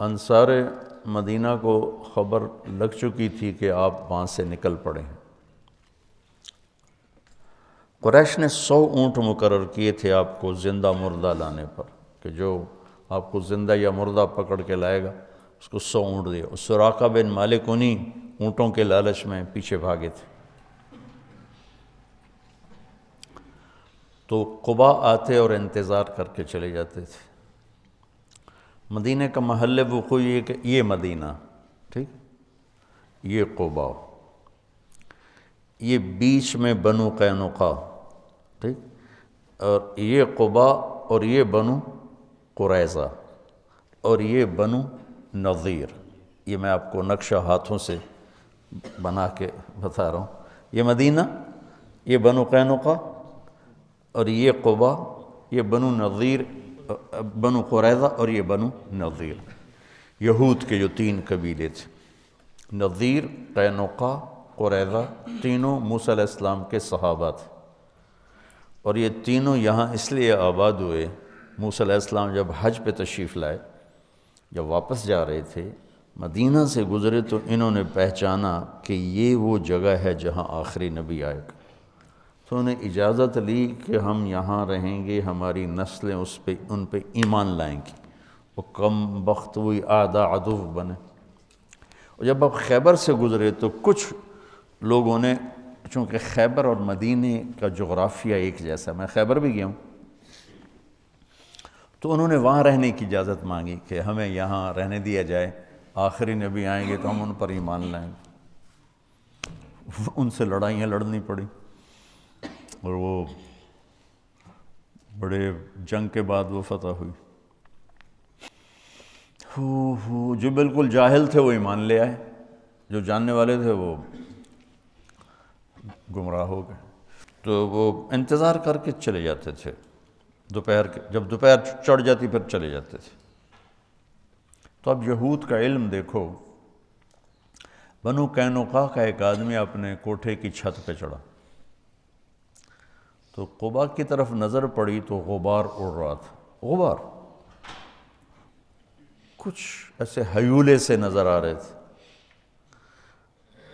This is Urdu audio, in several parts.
انصار مدینہ کو خبر لگ چکی تھی کہ آپ وہاں سے نکل پڑے ہیں۔ قریش نے 100 اونٹ مقرر کیے تھے آپ کو زندہ مردہ لانے پر، کہ جو آپ کو زندہ یا مردہ پکڑ کے لائے گا اس کو 100 اونٹ دے۔ سراقہ بن مالک انہیں اونٹوں کے لالچ میں پیچھے بھاگے تھے۔ تو قبا آتے اور انتظار کر کے چلے جاتے تھے۔ مدینہ کا محل وقوع یہ کہ یہ مدینہ، ٹھیک، یہ قبا، یہ بیچ میں بنو قینقاع، ٹھیک، اور یہ قبا اور یہ بنو قریظہ اور یہ بنو نذیر۔ یہ میں آپ کو نقشہ ہاتھوں سے بنا کے بتا رہا ہوں۔ یہ مدینہ، یہ بنو قینقاع اور یہ قبا، یہ بنو نذیر، بنو قریظہ اور یہ بنو نذیر، یہود کے جو 3 قبیلے تھے۔ نذیر، قینقاع، قریظہ، تینوں موسیٰ علیہ السلام کے صحابہ تھے، اور یہ تینوں یہاں اس لیے آباد ہوئے۔ موسیٰ علیہ السلام جب حج پہ تشریف لائے، جب واپس جا رہے تھے مدینہ سے گزرے، تو انہوں نے پہچانا کہ یہ وہ جگہ ہے جہاں آخری نبی آئے گا۔ تو انہیں اجازت لی کہ ہم یہاں رہیں گے، ہماری نسلیں ان پہ ایمان لائیں گی۔ وہ کم بخت ہوئی اعداء عدو بنے۔ اور جب آپ خیبر سے گزرے تو کچھ لوگوں نے، چونکہ خیبر اور مدینے کا جغرافیہ ایک جیسا، میں خیبر بھی گیا ہوں، تو انہوں نے وہاں رہنے کی اجازت مانگی کہ ہمیں یہاں رہنے دیا جائے، آخری نبی آئیں گے تو ہم ان پر ایمان لائیں گے۔ ان سے لڑائیاں لڑنی پڑی، اور وہ بڑے جنگ کے بعد وہ فتح ہوئی۔ جو بالکل جاہل تھے وہ ایمان لے آئے، جو جاننے والے تھے وہ گمراہ ہو گئے۔ تو وہ انتظار کر کے چلے جاتے تھے، جب دوپہر چڑھ جاتی پھر چلے جاتے تھے۔ تو اب یہود کا علم دیکھو، بنو قینقاع کا ایک آدمی اپنے کوٹھے کی چھت پہ چڑھا، تو قبا کی طرف نظر پڑی تو غبار اڑ رہا تھا۔ غبار کچھ ایسے ہیولے سے نظر آ رہے تھے۔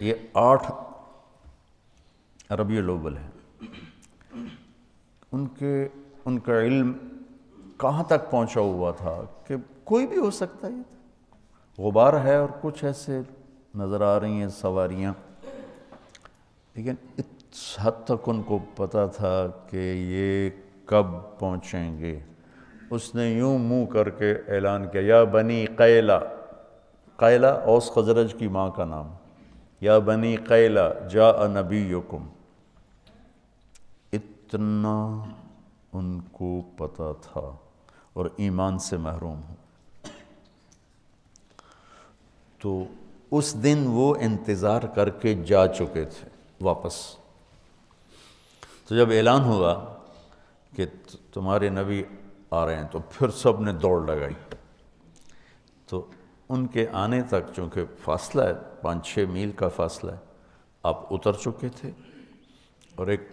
یہ 8 ربیع الاول ہے۔ ان کا علم کہاں تک پہنچا ہوا تھا کہ کوئی بھی ہو سکتا ہے، یہ غبار ہے اور کچھ ایسے نظر آ رہی ہیں سواریاں، لیکن اس حد تک ان کو پتہ تھا کہ یہ کب پہنچیں گے۔ اس نے یوں منہ کر کے اعلان کیا، یا بنی قیلہ، قیلہ اوس خزرج کی ماں کا نام، یا بنی قیلہ جاء نبیکم۔ اتنا ان کو پتہ تھا، اور ایمان سے محروم ہوں۔ تو اس دن وہ انتظار کر کے جا چکے تھے واپس۔ تو جب اعلان ہوا کہ تمہارے نبی آ رہے ہیں، تو پھر سب نے دوڑ لگائی۔ تو ان کے آنے تک چونکہ فاصلہ ہے، 5-6 میل کا فاصلہ ہے، آپ اتر چکے تھے، اور ایک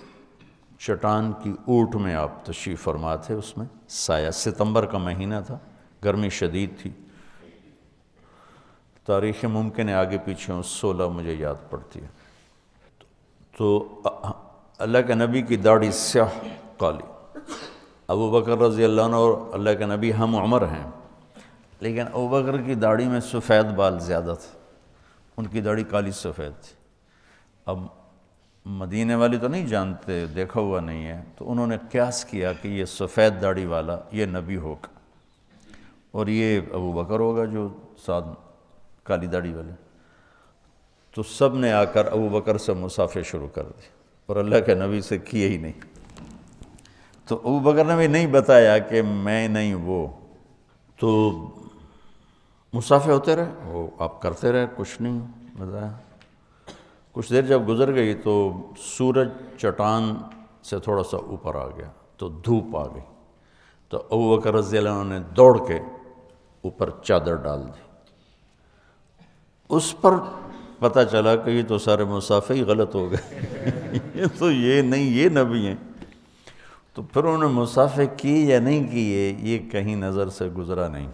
چٹان کی اوٹ میں آپ تشریف فرما تھے۔ اس میں سایہ، ستمبر کا مہینہ تھا، گرمی شدید تھی۔ تاریخ ممکن ہے آگے پیچھے 16 مجھے یاد پڑتی ہے۔ تو اللہ کے نبی کی داڑھی سیاہ کالی، ابو بکر رضی اللہ عنہ اور اللہ کے نبی ہم عمر ہیں، لیکن ابو بکر کی داڑھی میں سفید بال زیادہ تھے، ان کی داڑھی کالی سفید تھی۔ اب مدینے والی تو نہیں جانتے، دیکھا ہوا نہیں ہے، تو انہوں نے قیاس کیا کہ یہ سفید داڑھی والا یہ نبی ہوگا، اور یہ ابو بکر ہوگا جو ساتھ کالی داڑھی والے۔ تو سب نے آ کر ابو بکر سے مصافحہ شروع کر دی، اور اللہ کے نبی سے کیے ہی نہیں۔ تو ابو بکر نے بھی نہیں بتایا کہ میں نہیں وہ، تو مصافحہ ہوتے رہے، وہ آپ کرتے رہے، کچھ نہیں بتایا۔ کچھ دیر جب گزر گئی تو سورج چٹان سے تھوڑا سا اوپر آ گیا، تو دھوپ آ گئی، تو ابو بکر رضی اللہ عنہ نے دوڑ کے اوپر چادر ڈال دی۔ اس پر پتہ چلا کہ یہ تو سارے مصافحہ ہی غلط ہو گئے، یہ نہیں، یہ نبی ہیں۔ تو پھر انہوں نے مصافحہ کی یا نہیں کیے، یہ کہیں نظر سے گزرا نہیں۔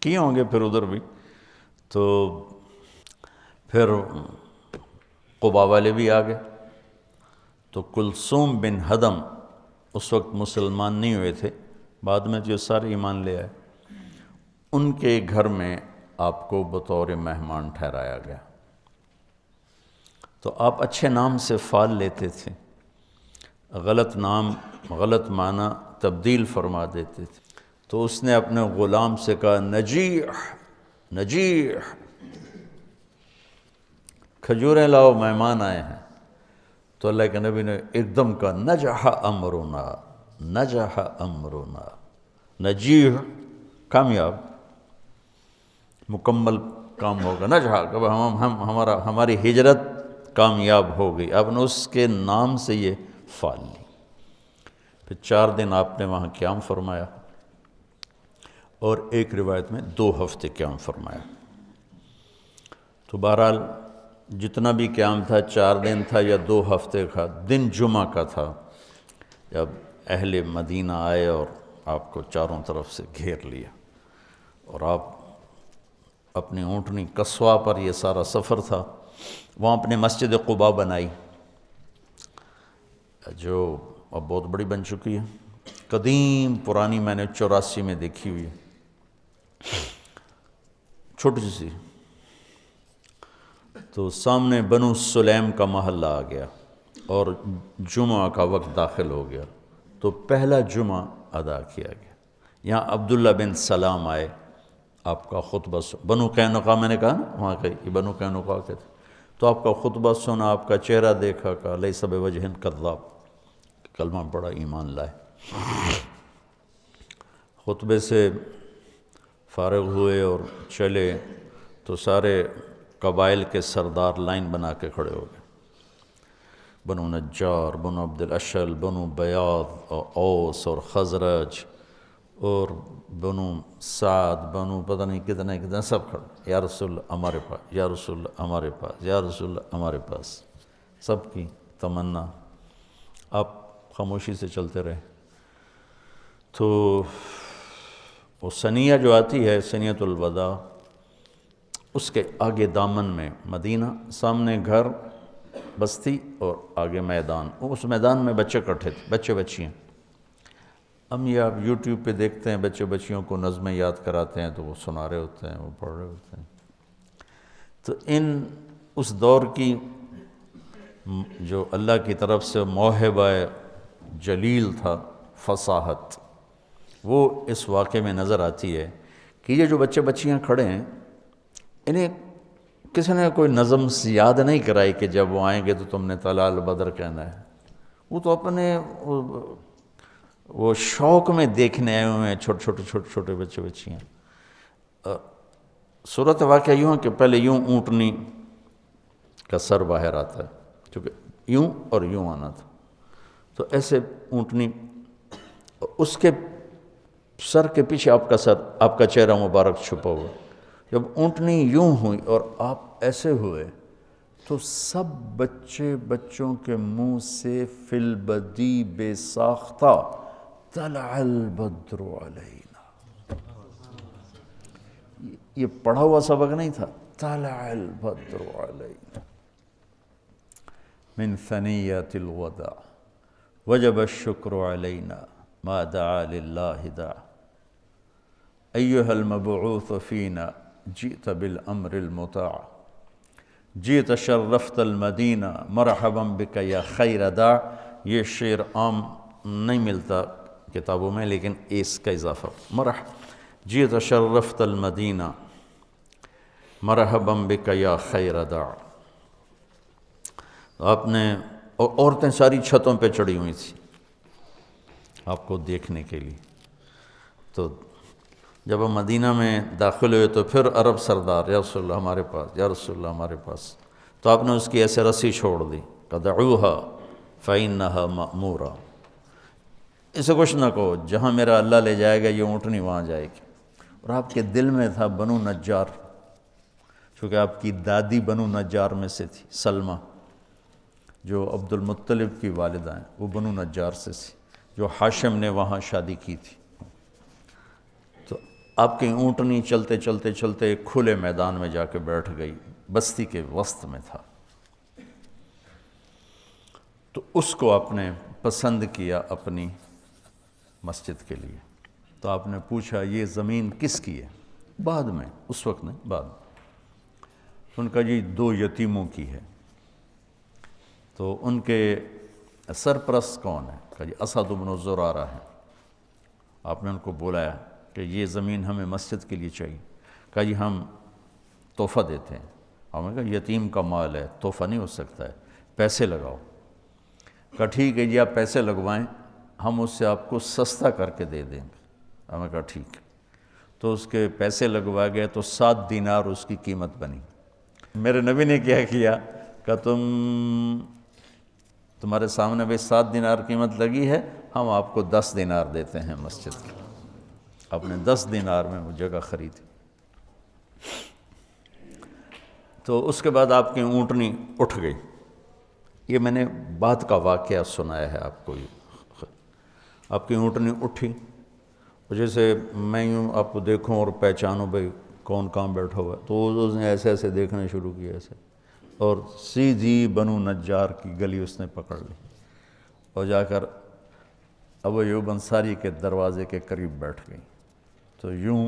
کیے ہوں گے پھر ادھر بھی. تو پھر قبا والے بھی آ گئے. تو کلثوم بن ہدم اس وقت مسلمان نہیں ہوئے تھے، بعد میں جو سارے ایمان لے آئے. ان کے گھر میں آپ کو بطور مہمان ٹھہرایا گیا. تو آپ اچھے نام سے فال لیتے تھے، غلط نام غلط معنی تبدیل فرما دیتے تھے. تو اس نے اپنے غلام سے کہا نجیح نجیح، کھجوریں لاؤ مہمان آئے ہیں. تو اللہ کے نبی نے ایک دم کہا نجح امرنا نجح امرنا. نجیح کامیاب، مکمل کام ہوگا. نجح کہ ہماری ہجرت کامیاب ہو گئی. آپ نے اس کے نام سے یہ فال لی. پھر 4 دن آپ نے وہاں قیام فرمایا، اور ایک روایت میں 2 ہفتے قیام فرمایا. تو بہرحال جتنا بھی قیام تھا 4 دن تھا یا 2 ہفتے کا. دن جمعہ کا تھا جب اہل مدینہ آئے اور آپ کو چاروں طرف سے گھیر لیا، اور آپ اپنی اونٹنی قصوہ پر، یہ سارا سفر تھا. وہاں اپنے مسجد قباء بنائی، جو اب بہت بڑی بن چکی ہے، قدیم پرانی، میں نے 84 میں دیکھی ہوئی ہے، چھوٹی سی. تو سامنے بنو سلیم کا محلہ آ گیا اور جمعہ کا وقت داخل ہو گیا. تو پہلا جمعہ ادا کیا گیا. یہاں عبداللہ بن سلام آئے، آپ کا خطبہ بنو قینقاع، میں نے کہا نا وہاں کے یہ بنو قینقاع کے تھے. تو آپ کا خطبہ سنا، آپ کا چہرہ دیکھا، کہا لیس بوجہ کذاب، کلمہ پڑھا، ایمان لائے. خطبے سے فارغ ہوئے اور چلے تو سارے قبائل کے سردار لائن بنا کے کھڑے ہو گئے. بنو نجار، بنو عبد الاشل، بنو بیاض اور اوس اور خزرج اور بنو سعد، بنو پتہ نہیں کتنے سب کھڑے. یا رسول اللہ ہمارے پاس، یا رسول اللہ ہمارے پاس، یا رسول اللہ ہمارے پاس. سب کی تمنا. آپ خاموشی سے چلتے رہے. تو وہ ثنیہ جو آتی ہے، ثنیۃ الوداع، اس کے آگے دامن میں مدینہ، سامنے گھر بستی اور آگے میدان. اس میدان میں بچے اکٹھے تھے، بچے بچیاں. ہم یہ آپ یوٹیوب پہ دیکھتے ہیں، بچے بچیوں کو نظمیں یاد کراتے ہیں تو وہ سنا رہے ہوتے ہیں، وہ پڑھ رہے ہوتے ہیں. تو اس دور کی جو اللہ کی طرف سے موہبہ جلیل تھا، فصاحت، وہ اس واقعے میں نظر آتی ہے کہ یہ جو بچے بچیاں کھڑے ہیں، انہیں کسی نے کوئی نظم یاد نہیں کرائی کہ جب وہ آئیں گے تو تم نے طلع البدر کہنا ہے. وہ تو اپنے وہ شوق میں دیکھنے آئے ہوئے ہیں، چھوٹے چھوٹے بچے بچیاں. صورت واقعہ یوں ہے کہ پہلے یوں اونٹنی کا سر باہر آتا ہے، کیونکہ یوں اور یوں آنا تھا. تو ایسے اونٹنی، اس کے سر کے پیچھے آپ کا سر، آپ کا چہرہ مبارک چھپا ہوا. جب اونٹنی یوں ہوئی اور آپ ایسے ہوئے تو سب بچوں کے منہ سے فی البدی بے ساختہ طلع البدر علینا. یہ پڑھا ہوا سبق نہیں تھا. طلع البدر علینا من ثنیۃ الوداع وجب الشکر علینا ما دعا للہ دعا ایہا المبعوث فینا جئت بالامر المطاع جئت شرفت المدینہ مرحبا بک یا خیر داع. یہ شعر عام نہیں ملتا کتابوں میں، لیکن اس کا اضافہ جئت شرفت المدینہ مرحبا بک یا خیر داع. آپ نے، اور عورتیں ساری چھتوں پہ چڑھی ہوئی تھیں آپ کو دیکھنے کے لیے. تو جب ہم مدینہ میں داخل ہوئے تو پھر عرب سردار، یا رسول اللہ ہمارے پاس، یا رسول اللہ ہمارے پاس. تو آپ نے اس کی ایسے رسی چھوڑ دی کہ دعوها فإنها مأمورہ، اسے کچھ نہ کہو، جہاں میرا اللہ لے جائے گا یہ اونٹنی وہاں جائے گی. اور آپ کے دل میں تھا بنو نجار، چونکہ آپ کی دادی بنو نجار میں سے تھی، سلمہ جو عبد المطلب کی والدہ ہیں، وہ بنو نجار سے تھی، جو ہاشم نے وہاں شادی کی تھی. تو آپ کی اونٹنی چلتے چلتے چلتے ایک کھلے میدان میں جا کے بیٹھ گئی، بستی کے وسط میں تھا۔ تو اس کو آپ نے پسند کیا اپنی مسجد کے لیے۔ تو آپ نے پوچھا یہ زمین کس کی ہے؟ بعد میں، اس وقت نہیں، بعد میں۔ ان کا جی 2 یتیموں کی ہے۔ تو ان کے سرپرست کون ہے؟ کہا جی اسد بن زرارہ ہے۔ آپ نے ان کو بلایا کہ یہ زمین ہمیں مسجد کے لیے چاہیے۔ کہا جی ہم تحفہ دیتے ہیں۔ ہم نے کہا یتیم کا مال ہے، تحفہ نہیں ہو سکتا ہے، پیسے لگاؤ۔ کہا ٹھیک ہے جی آپ پیسے لگوائیں، ہم اس سے آپ کو سستا کر کے دے دیں گے۔ ہم نے کہا ٹھیک ہے۔ تو اس کے پیسے لگوائے گئے تو 7 دینار اس کی قیمت بنی۔ میرے نبی نے کیا کیا کہ تمہارے سامنے بھی 7 دینار قیمت لگی ہے، ہم آپ کو 10 دینار دیتے ہیں مسجد کے۔ آپ نے 10 دینار میں وہ جگہ خریدی۔ تو اس کے بعد آپ کی اونٹنی اٹھ گئی۔ یہ میں نے بعد کا واقعہ سنایا ہے آپ کو۔ آپ کی اونٹنی اٹھی، جیسے میں یوں آپ کو دیکھوں اور پہچانوں بھائی کون کہاں بیٹھا ہوا ہے، تو اس نے ایسے ایسے دیکھنے شروع کیا ایسے، اور سیدھی بنو نجار کی گلی اس نے پکڑ لی اور جا کر ابو ایوب انصاری کے دروازے کے قریب بیٹھ گئی۔ تو یوں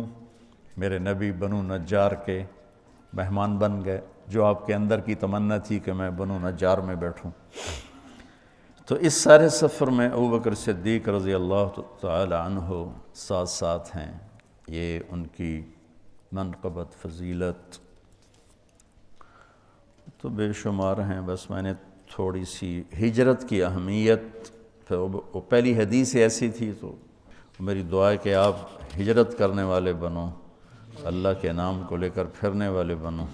میرے نبی بنو نجار کے مہمان بن گئے، جو آپ کے اندر کی تمنا تھی کہ میں بنو نجار میں بیٹھوں۔ تو اس سارے سفر میں ابوبکر صدیق رضی اللہ تعالی عنہ ساتھ ساتھ ہیں۔ یہ ان کی منقبت، فضیلت تو بے شمار ہیں۔ بس میں نے تھوڑی سی ہجرت کی اہمیت، وہ پہلی حدیث ایسی تھی، تو میری دعا ہے کہ آپ ہجرت کرنے والے بنو، اللہ کے نام کو لے کر پھرنے والے بنو۔